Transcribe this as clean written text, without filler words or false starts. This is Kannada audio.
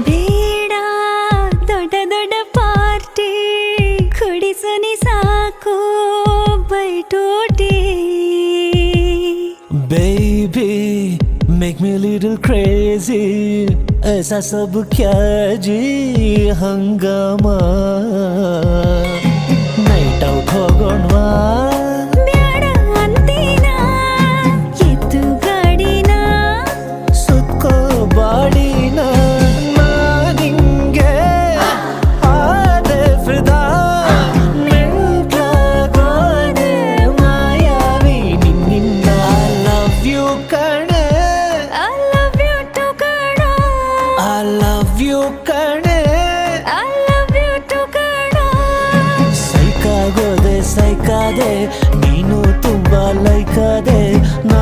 ಬೇಡ ದೊಡ್ಡ ದೊಡ್ಡ ಪಾರ್ಟಿ ಕುಡಿಸುನಿ ಸಾಕು ಬೈಟೋಟಿ Baby, make me a little crazy. ऐसा सब क्या जी हंगामा नाइट आउट होಗೋಣವಾ ಬ್ಯಾಡ ಅಂತೀನಾ ಎತ್ತು ಗಾಡಿನ ಸುತ್ಕೋ ಬಾಡಿನ ನಿಂಗೆ ಆದೆ ಫಿದಾ ಮೆಂಟ್ಲಾಗೋದೆ ಮಾಯಾವಿ ನಿನ್ನಿಂದ I love you ಕಣೆ I love you too ಕಣೋ I love you ಕಣೆ I love you too ಕಣೋ ಸೈಕಾಗೋದೆ ಸೈಕಾದೆ ನೀನು ತುಂಬಾ ಲೈಕಾದೆ ನಾ